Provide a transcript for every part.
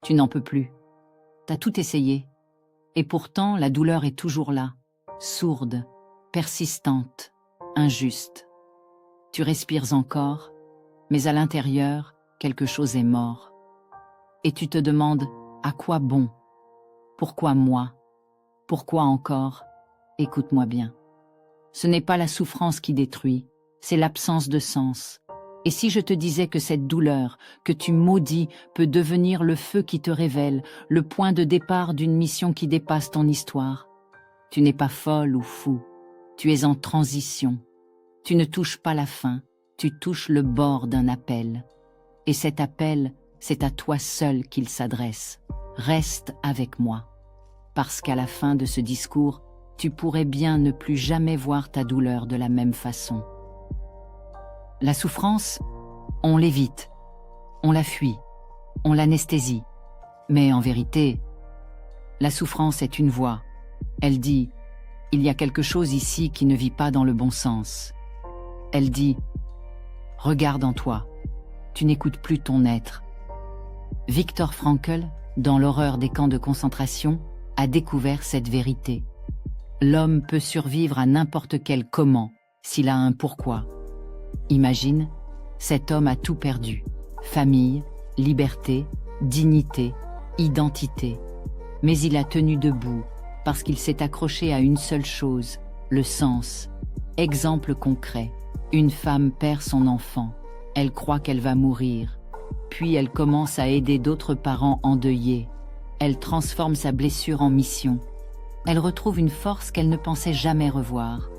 Tu n'en peux plus. T'as tout essayé. Et pourtant, la douleur est toujours là, sourde, persistante, injuste. Tu respires encore, mais à l'intérieur, quelque chose est mort. Et tu te demandes, à quoi bon? Pourquoi moi? Pourquoi encore? Écoute-moi bien. Ce n'est pas la souffrance qui détruit, c'est l'absence de sens. Et si je te disais que cette douleur, que tu maudis, peut devenir le feu qui te révèle, le point de départ d'une mission qui dépasse ton histoire? Tu n'es pas folle ou fou, tu es en transition. Tu ne touches pas la fin, tu touches le bord d'un appel. Et cet appel, c'est à toi seul qu'il s'adresse. Reste avec moi. Parce qu'à la fin de ce discours, tu pourrais bien ne plus jamais voir ta douleur de la même façon. La souffrance, on l'évite, on la fuit, on l'anesthésie. Mais en vérité, la souffrance est une voix. Elle dit « Il y a quelque chose ici qui ne vit pas dans le bon sens ». Elle dit « Regarde en toi, tu n'écoutes plus ton être ». Viktor Frankl, dans l'horreur des camps de concentration, a découvert cette vérité. L'homme peut survivre à n'importe quel comment, s'il a un pourquoi. Imagine, cet homme a tout perdu. Famille, liberté, dignité, identité. Mais il a tenu debout, parce qu'il s'est accroché à une seule chose, le sens. Exemple concret, une femme perd son enfant, elle croit qu'elle va mourir. Puis elle commence à aider d'autres parents endeuillés. Elle transforme sa blessure en mission. Elle retrouve une force qu'elle ne pensait jamais revoir.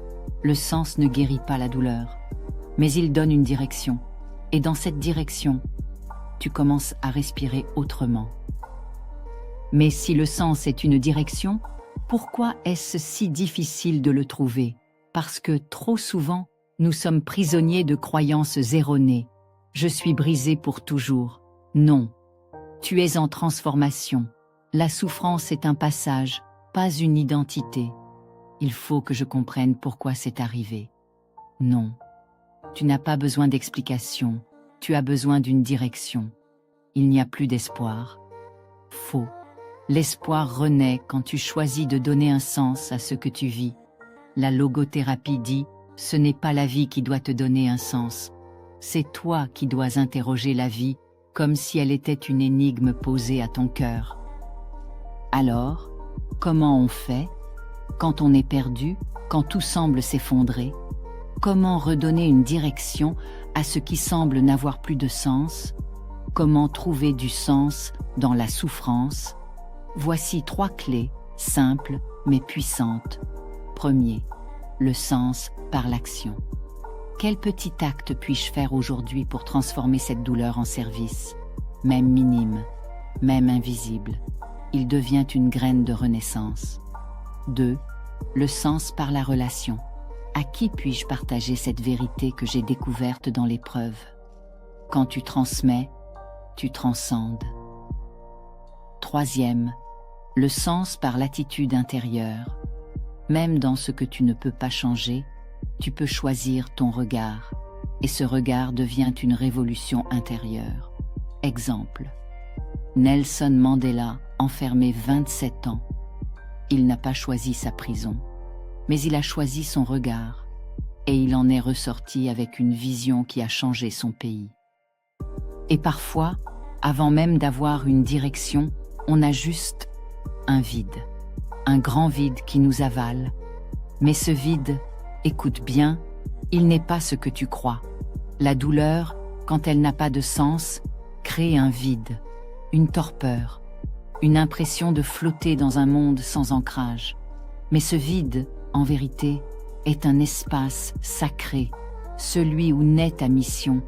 Le sens ne guérit pas la douleur, mais il donne une direction. Et dans cette direction, tu commences à respirer autrement. Mais si le sens est une direction, pourquoi est-ce si difficile de le trouver? Parce que trop souvent, nous sommes prisonniers de croyances erronées. Je suis brisé pour toujours. Non. Tu es en transformation. La souffrance est un passage, pas une identité. Il faut que je comprenne pourquoi c'est arrivé. Non. Tu n'as pas besoin d'explication. Tu as besoin d'une direction. Il n'y a plus d'espoir. Faux. L'espoir renaît quand tu choisis de donner un sens à ce que tu vis. La logothérapie dit « Ce n'est pas la vie qui doit te donner un sens. C'est toi qui dois interroger la vie comme si elle était une énigme posée à ton cœur. » Alors, comment on fait quand on est perdu, quand tout semble s'effondrer? Comment redonner une direction à ce qui semble n'avoir plus de sens? Comment trouver du sens dans la souffrance? Voici 3 clés, simples mais puissantes. Premier, le sens par l'action. Quel petit acte puis-je faire aujourd'hui pour transformer cette douleur en service? Même minime, même invisible, il devient une graine de renaissance. 2. Le sens par la relation. À qui puis-je partager cette vérité que j'ai découverte dans l'épreuve? Quand tu transmets, tu transcendes. 3. Le sens par l'attitude intérieure. Même dans ce que tu ne peux pas changer, tu peux choisir ton regard, et ce regard devient une révolution intérieure. Exemple. Nelson Mandela, enfermé 27 ans. Il n'a pas choisi sa prison, mais il a choisi son regard, et il en est ressorti avec une vision qui a changé son pays. Et parfois, avant même d'avoir une direction, on a juste un vide, un grand vide qui nous avale. Mais ce vide, écoute bien, il n'est pas ce que tu crois. La douleur, quand elle n'a pas de sens, crée un vide, une torpeur, une impression de flotter dans un monde sans ancrage. Mais ce vide, en vérité, est un espace sacré, celui où naît ta mission.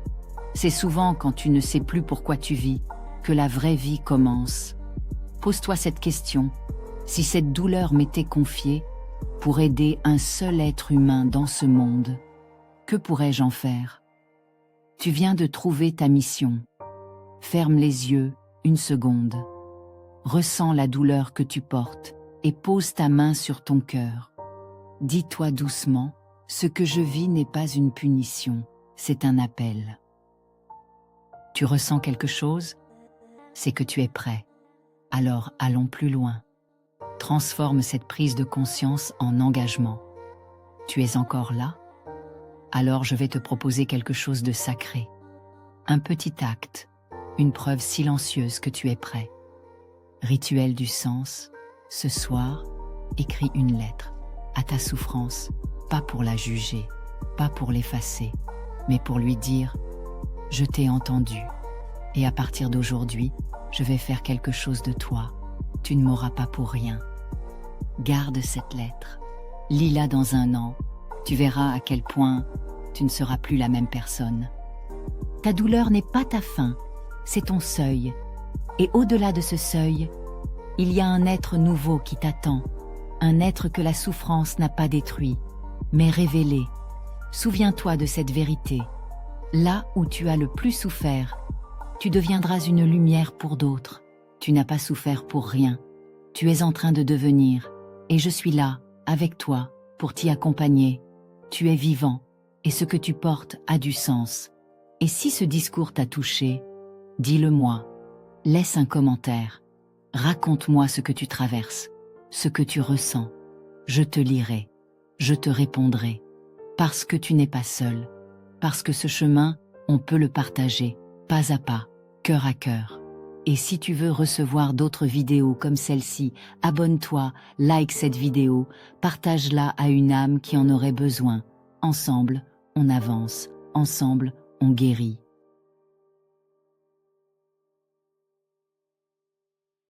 C'est souvent quand tu ne sais plus pourquoi tu vis, que la vraie vie commence. Pose-toi cette question. Si cette douleur m'était confiée, pour aider un seul être humain dans ce monde, que pourrais-je en faire? Tu viens de trouver ta mission. Ferme les yeux une seconde. Ressens la douleur que tu portes et pose ta main sur ton cœur. Dis-toi doucement, ce que je vis n'est pas une punition, c'est un appel. Tu ressens quelque chose? C'est que tu es prêt. Alors allons plus loin. Transforme cette prise de conscience en engagement. Tu es encore là? Alors je vais te proposer quelque chose de sacré. Un petit acte, une preuve silencieuse que tu es prêt. Rituel du sens, ce soir, écris une lettre à ta souffrance, pas pour la juger, pas pour l'effacer, mais pour lui dire « Je t'ai entendu, et à partir d'aujourd'hui, je vais faire quelque chose de toi. Tu ne m'auras pas pour rien. » Garde cette lettre. Lis-la dans 1 an. Tu verras à quel point tu ne seras plus la même personne. Ta douleur n'est pas ta fin, c'est ton seuil. Et au-delà de ce seuil, il y a un être nouveau qui t'attend, un être que la souffrance n'a pas détruit, mais révélé. Souviens-toi de cette vérité. Là où tu as le plus souffert, tu deviendras une lumière pour d'autres. Tu n'as pas souffert pour rien. Tu es en train de devenir, et je suis là, avec toi, pour t'y accompagner. Tu es vivant, et ce que tu portes a du sens. Et si ce discours t'a touché, dis-le-moi. Laisse un commentaire. Raconte-moi ce que tu traverses, ce que tu ressens. Je te lirai, je te répondrai. Parce que tu n'es pas seul. Parce que ce chemin, on peut le partager, pas à pas, cœur à cœur. Et si tu veux recevoir d'autres vidéos comme celle-ci, abonne-toi, like cette vidéo, partage-la à une âme qui en aurait besoin. Ensemble, on avance, ensemble, on guérit.